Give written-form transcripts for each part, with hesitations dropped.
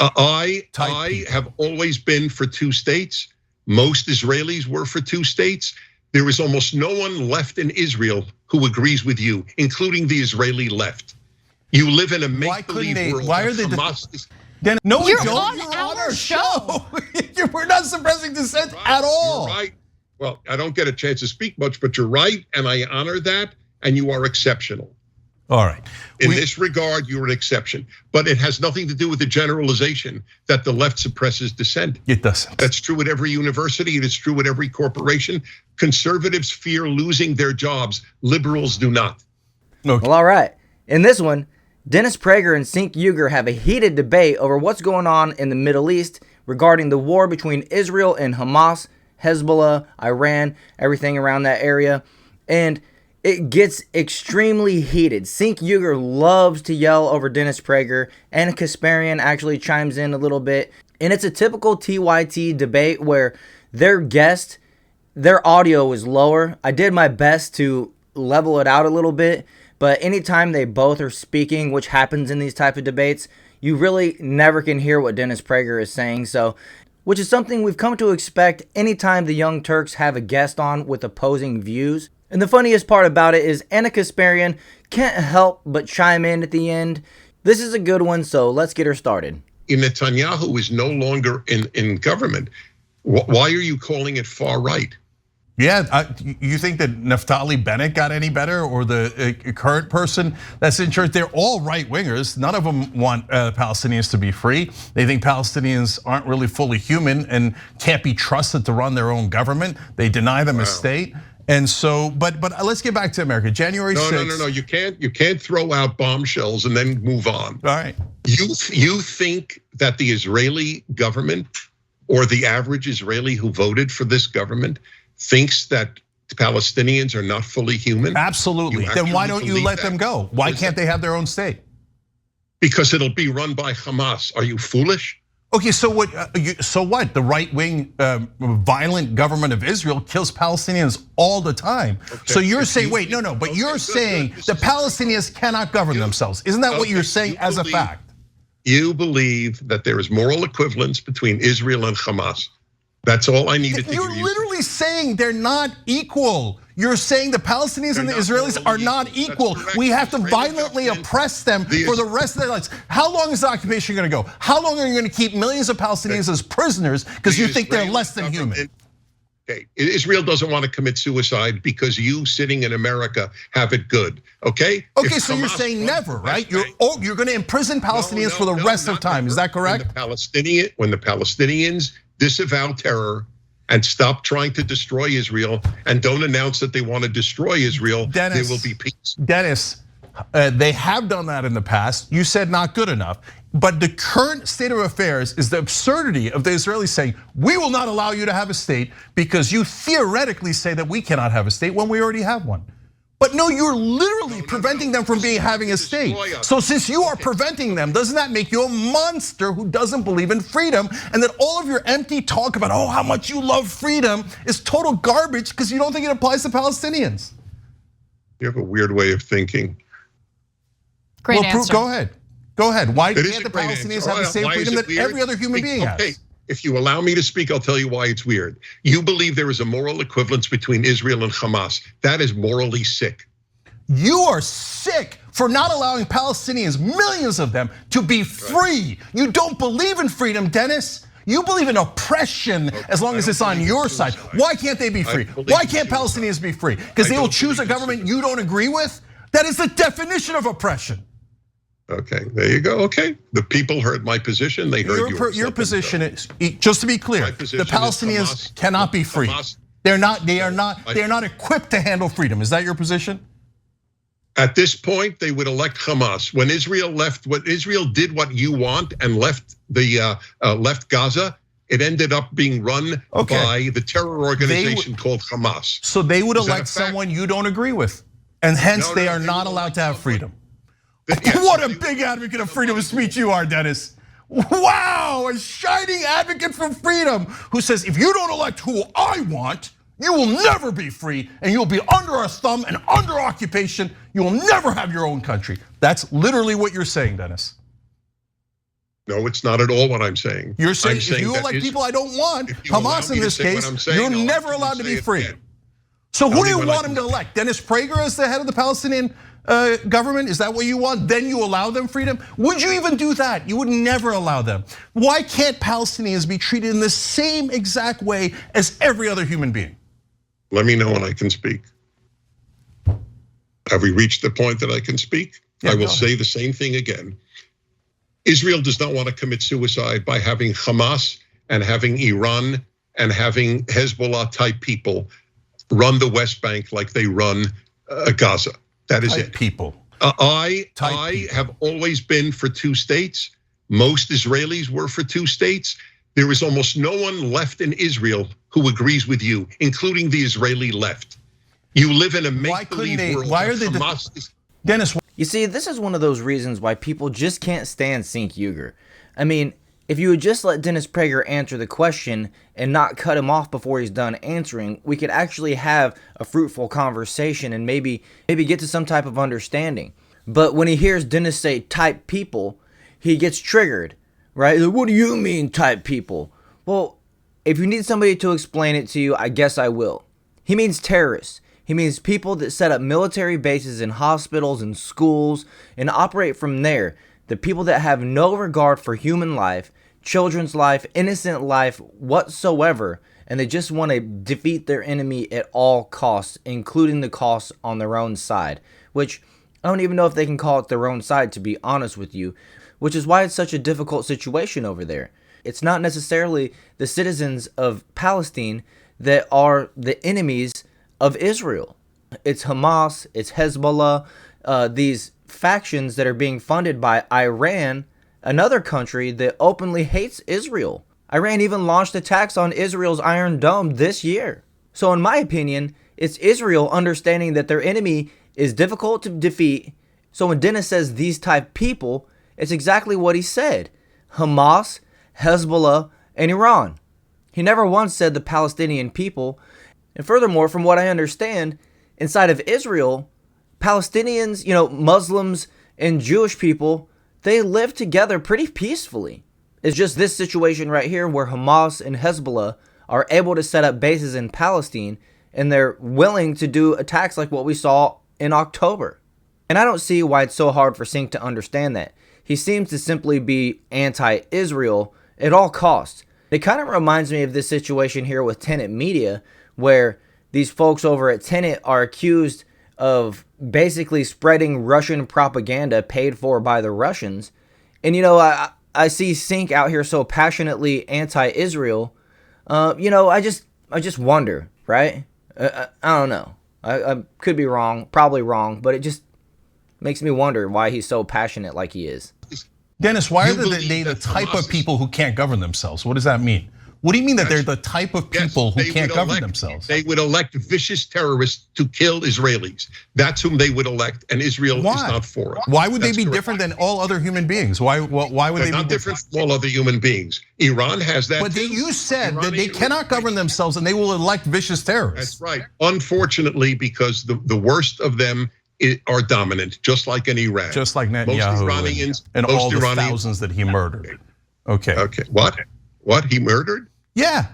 I have always been for two states. Most Israelis were for two states. There is almost no one left in Israel who agrees with you, including the Israeli left. You live in a make-believe world. Why are they? No, you're on our show. We're not suppressing dissent at all. You're right. Well, I don't get a chance to speak much, but you're right, and I honor that, and you are exceptional. All right. In this regard, you're an exception, but it has nothing to do with the generalization that the left suppresses dissent. It doesn't. That's true at every university. It is true at every corporation. Conservatives fear losing their jobs. Liberals do not. Okay. Well, all right. In this one, Dennis Prager and Cenk Uygur have a heated debate over what's going on in the Middle East regarding the war between Israel and Hamas, Hezbollah, Iran, everything around that area. And it gets extremely heated. Cenk Uygur loves to yell over Dennis Prager, and Kasparian actually chimes in a little bit. And it's a typical TYT debate where their guest, their audio is lower. I did my best to level it out a little bit, but anytime they both are speaking, which happens in these type of debates, you really never can hear what Dennis Prager is saying. So, which is something we've come to expect anytime the Young Turks have a guest on with opposing views. And the funniest part about it is Anna Kasparian can't help but chime in at the end. This is a good one, so let's get her started. Netanyahu is no longer in government. Why are you calling it far right? Yeah, you think that Naftali Bennett got any better, or the current person that's in charge? They're all right wingers. None of them want Palestinians to be free. They think Palestinians aren't really fully human and can't be trusted to run their own government. They deny them a state. And so, but let's get back to America. January 6th. No. You can't throw out bombshells and then move on. All right. You think that the Israeli government or the average Israeli who voted for this government thinks that Palestinians are not fully human? Absolutely. Then why don't you let them go? Why can't they have their own state? Because it'll be run by Hamas. Are you foolish? Okay, so what? The right-wing, violent government of Israel kills Palestinians all the time. Okay. So you're saying, wait, no, but you're saying the Palestinians cannot govern themselves. Isn't that what you're saying as a fact? You believe that there is moral equivalence between Israel and Hamas. That's all I needed to hear. You're literally saying they're not equal. You're saying the Palestinians and the Israelis are not equal. We have to violently oppress them for the rest of their lives. How long is the occupation gonna go? How long are you gonna keep millions of Palestinians as prisoners because you think they're less than human? Okay, Israel doesn't want to commit suicide because you sitting in America have it good, okay? Okay, so you're saying never, right? You're gonna imprison Palestinians for the rest of time, is that correct? When the Palestinians disavow terror and stop trying to destroy Israel and don't announce that they want to destroy Israel, there will be peace. Dennis, they have done that in the past. You said not good enough. But the current state of affairs is the absurdity of the Israelis saying, we will not allow you to have a state because you theoretically say that we cannot have a state when we already have one. But no, you're literally preventing them from having a state. So since you are preventing them, doesn't that make you a monster who doesn't believe in freedom? And that all of your empty talk about, how much you love freedom is total garbage because you don't think it applies to Palestinians. You have a weird way of thinking. Great answer. Go ahead. Why can't the Palestinians have the same freedom that every other human being has? If you allow me to speak, I'll tell you why it's weird. You believe there is a moral equivalence between Israel and Hamas. That is morally sick. You are sick for not allowing Palestinians, millions of them, to be free. You don't believe in freedom, Dennis. You believe in oppression as long as it's on your side. Why can't they be free? Why can't Palestinians be free? Because they will choose a government you don't agree with? That is the definition of oppression. Okay, there you go. Okay, the people heard my position. They heard yours. Your position is, just to be clear, the Palestinians cannot be free. They are not equipped to handle freedom. Is that your position? At this point, they would elect Hamas. When Israel did what you want and left Gaza, it ended up being run by the terror organization called Hamas. So they would elect someone you don't agree with, and hence they are not allowed to have freedom. What a big advocate of freedom of speech you are, Dennis. Wow, a shining advocate for freedom who says, if you don't elect who I want, you will never be free and you'll be under our thumb and under occupation. You will never have your own country. That's literally what you're saying, Dennis. No, it's not at all what I'm saying. You're saying if you elect people I don't want, Hamas in this case, you're never allowed to be free. So who do you want him to elect? Dennis Prager as the head of the Palestinian government? Is that what you want? Then you allow them freedom? Would you even do that? You would never allow them. Why can't Palestinians be treated in the same exact way as every other human being? Let me know when I can speak. Have we reached the point that I can speak? I will say the same thing again. Israel does not want to commit suicide by having Hamas and having Iran and having Hezbollah type people run the West Bank like they run Gaza. That is it. People. I have always been for two states. Most Israelis were for two states. There is almost no one left in Israel who agrees with you, including the Israeli left. You live in a make-believe world. Why are they? Dennis. You see, this is one of those reasons why people just can't stand Cenk Uygur. I mean, if you would just let Dennis Prager answer the question and not cut him off before he's done answering, we could actually have a fruitful conversation and maybe get to some type of understanding. But when he hears Dennis say type people, he gets triggered, right? What do you mean type people? Well, if you need somebody to explain it to you, I guess I will. He means terrorists. He means people that set up military bases in hospitals and schools and operate from there. The people that have no regard for human life, children's life, innocent life whatsoever, and they just want to defeat their enemy at all costs, including the costs on their own side, which I don't even know if they can call it their own side, to be honest with you, which is why it's such a difficult situation over there. It's not necessarily the citizens of Palestine that are the enemies of Israel. It's Hamas, it's Hezbollah, these factions that are being funded by Iran, another country that openly hates Israel. Iran even launched attacks on Israel's Iron Dome this year. So in my opinion, it's Israel understanding that their enemy is difficult to defeat. So when Dennis says these type people, it's exactly what he said. Hamas, Hezbollah, and Iran. He never once said the Palestinian people. And furthermore, from what I understand, inside of Israel, Palestinians, Muslims and Jewish people, they live together pretty peacefully. It's just this situation right here where Hamas and Hezbollah are able to set up bases in Palestine and they're willing to do attacks like what we saw in October. And I don't see why it's so hard for Cenk to understand that. He seems to simply be anti-Israel at all costs. It kind of reminds me of this situation here with Tenet Media, where these folks over at Tenet are accused of basically spreading Russian propaganda paid for by the Russians. And I see Cenk out here so passionately anti-Israel. I just wonder, right? I don't know. I could be wrong, probably wrong, but it just makes me wonder why he's so passionate like he is. Dennis, why are they the type of people who can't govern themselves? What does that mean? What do you mean that they're the type of people who can't govern themselves? They would elect vicious terrorists to kill Israelis. That's whom they would elect, and Israel is not for it. Why would they be different than all other human beings? Why would they be not different from all other human beings? Iran has that. But you said that they cannot govern themselves and they will elect vicious terrorists. That's right. Unfortunately, because the worst of them are dominant, just like in Iran. Just like Netanyahu and all the thousands that he murdered. Okay. Okay. What? He murdered? Yeah.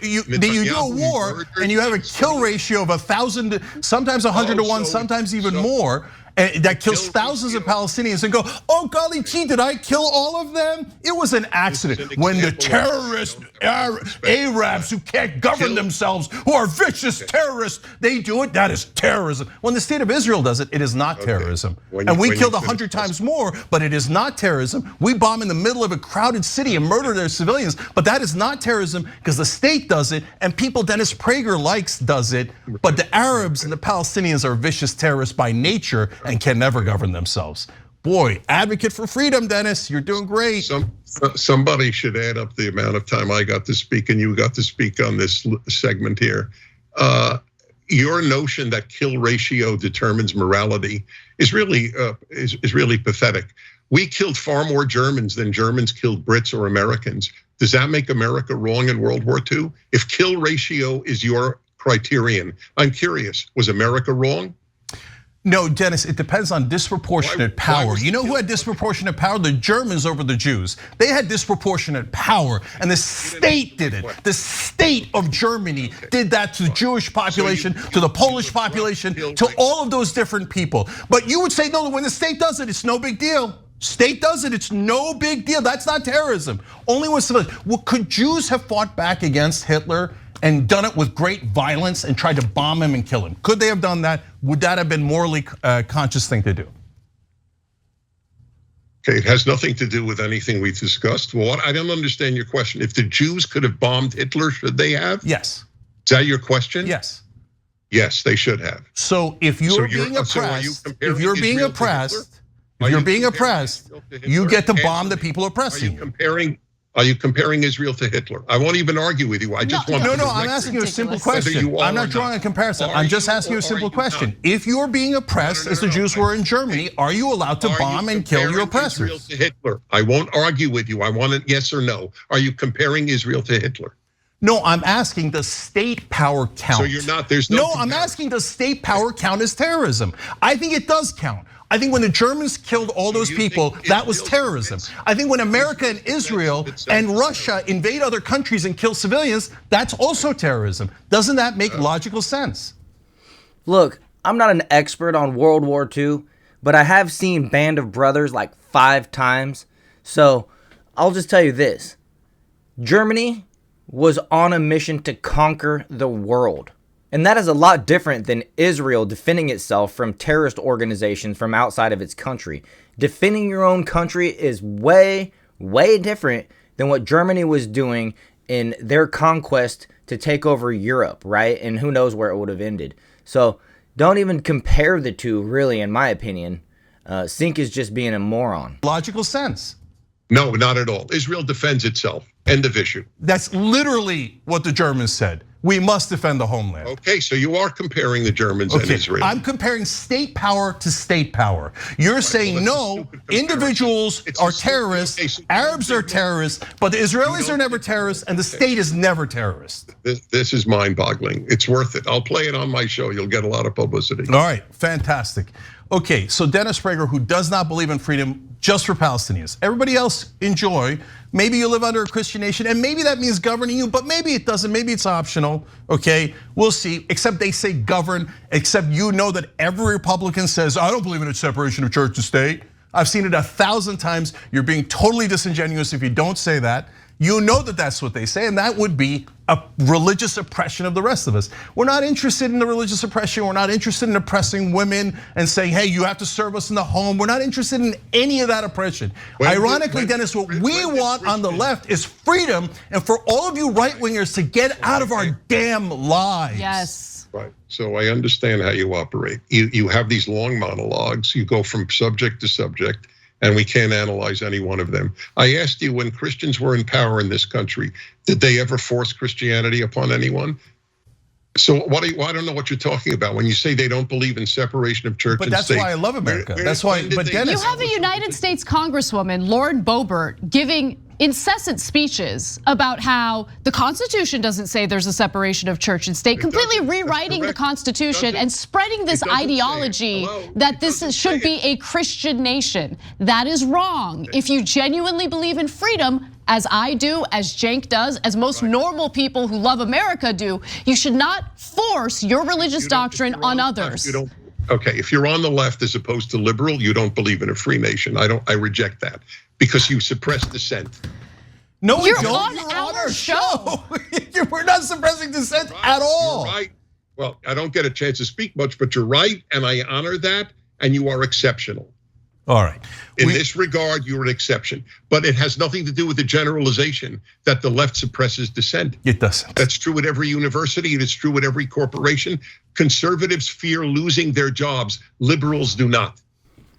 You do a war and you have a kill ratio of 1,000, sometimes 100 to 1, sometimes even more. And that kills thousands of Palestinians and go, oh golly gee, did I kill all of them? It was an accident. When the terrorists, Arabs who can't govern themselves, who are vicious terrorists, they do it, that is terrorism. When the state of Israel does it, it is not terrorism. And we killed 100 times more, but it is not terrorism. We bomb in the middle of a crowded city and murder their civilians, but that is not terrorism because the state does it and people Dennis Prager likes does it, but the Arabs and the Palestinians are vicious terrorists by nature and can never govern themselves. Boy, advocate for freedom, Dennis, you're doing great. Somebody should add up the amount of time I got to speak and you got to speak on this segment here. Your notion that kill ratio determines morality is really pathetic. We killed far more Germans than Germans killed Brits or Americans. Does that make America wrong in World War II? If kill ratio is your criterion, I'm curious, was America wrong? No, Dennis, it depends on disproportionate power. You know who had disproportionate power? The Germans over the Jews. They had disproportionate power, and the state did it. The state of Germany did that to the Jewish population, to the Polish population, to all of those different people. But you would say, no, when the state does it, it's no big deal. State does it, it's no big deal. That's not terrorism. Only when civilians. Well, could Jews have fought back against Hitler and done it with great violence and tried to bomb him and kill him? Could they have done that? Would that have been morally conscious thing to do? Okay, it has nothing to do with anything we discussed. Well, I don't understand your question. If the Jews could have bombed Hitler, should they have? Yes. Is that your question? Yes. Yes, they should have. So if you're being oppressed, you get to bomb the people oppressing you. Are you comparing Israel to Hitler? I won't even argue with you. I just want to. No, I'm asking you a simple question. I'm not drawing a comparison. I'm just asking you a simple question. If you're being oppressed, as the Jews were in Germany, are you allowed to bomb and kill your oppressors? Israel to Hitler? I won't argue with you. I want a yes or no. Are you comparing Israel to Hitler? No, I'm asking does state power count? So you're not, there's no I'm asking does state power count as terrorism? I think it does count. I think when the Germans killed all those people, that was terrorism. I think when America and Israel and Russia invade other countries and kill civilians, that's also terrorism. Doesn't that make logical sense? Look, I'm not an expert on World War II, but I have seen Band of Brothers like 5 times. So I'll just tell you this. Germany was on a mission to conquer the world. And that is a lot different than Israel defending itself from terrorist organizations from outside of its country. Defending your own country is way, way different than what Germany was doing in their conquest to take over Europe, right? And who knows where it would have ended. So don't even compare the two, really, in my opinion. Cenk is just being a moron. Logical sense. No, not at all. Israel defends itself. End of issue. That's literally what the Germans said. We must defend the homeland. Okay, so you are comparing the Germans and Israel. I'm comparing state power to state power. You're saying no, individuals are terrorists, Arabs are terrorists, but the Israelis are never terrorists and the state is never terrorist. This is mind-boggling. It's worth it. I'll play it on my show. You'll get a lot of publicity. All right, fantastic. Okay, so Dennis Prager, who does not believe in freedom just for Palestinians. Everybody else enjoy. Maybe you live under a Christian nation and maybe that means governing you, but maybe it doesn't, maybe it's optional, okay? We'll see, except they say govern, except you know that every Republican says, I don't believe in a separation of church and state. I've seen it 1,000 times. You're being totally disingenuous if you don't say that. You know that that's what they say, and that would be a religious oppression of the rest of us. We're not interested in the religious oppression. We're not interested in oppressing women and saying, hey, you have to serve us in the home. We're not interested in any of that oppression. Ironically, Dennis, what we want on the left is freedom, and for all of you right-wingers to get out of our damn lives. Yes. Right, so I understand how you operate. You have these long monologues. You go from subject to subject, and we can't analyze any one of them. I asked you, when Christians were in power in this country, did they ever force Christianity upon anyone? So I don't know what you're talking about when you say they don't believe in separation of church and state. But that's why I love America. That's why, but Dennis. You have a United States Congresswoman, Lauren Boebert, giving incessant speeches about how the Constitution doesn't say there's a separation of church and state, completely rewriting the Constitution and spreading this ideology that this should be a Christian nation. That is wrong. If you genuinely believe in freedom, as I do, as Cenk does, as most normal people who love America do, you should not force your religious doctrine on others. Okay, if you're on the left as opposed to liberal, you don't believe in a free nation. I reject that because you suppress dissent. No, you're on our show. We're not suppressing dissent at all. You're right. Well, I don't get a chance to speak much, but you're right, and I honor that, and you are exceptional. All right. In this regard, you're an exception, but it has nothing to do with the generalization that the left suppresses dissent. It doesn't. That's true at every university. It is true at every corporation. Conservatives fear losing their jobs. Liberals do not.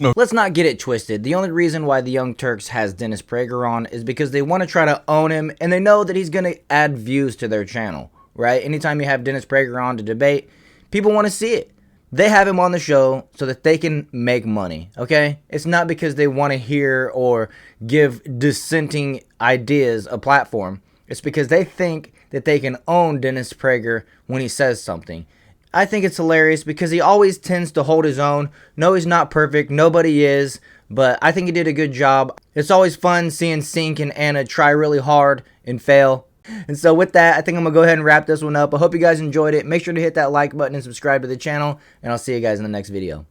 No. Let's not get it twisted. The only reason why the Young Turks has Dennis Prager on is because they want to try to own him, and they know that he's going to add views to their channel, right? Anytime you have Dennis Prager on to debate, people want to see it. They have him on the show so that they can make money, okay? It's not because they want to hear or give dissenting ideas a platform. It's because they think that they can own Dennis Prager when he says something. I think it's hilarious because he always tends to hold his own. No, he's not perfect. Nobody is. But I think he did a good job. It's always fun seeing Cenk and Anna try really hard and fail. And so with that, I think I'm going to go ahead and wrap this one up. I hope you guys enjoyed it. Make sure to hit that like button and subscribe to the channel. And I'll see you guys in the next video.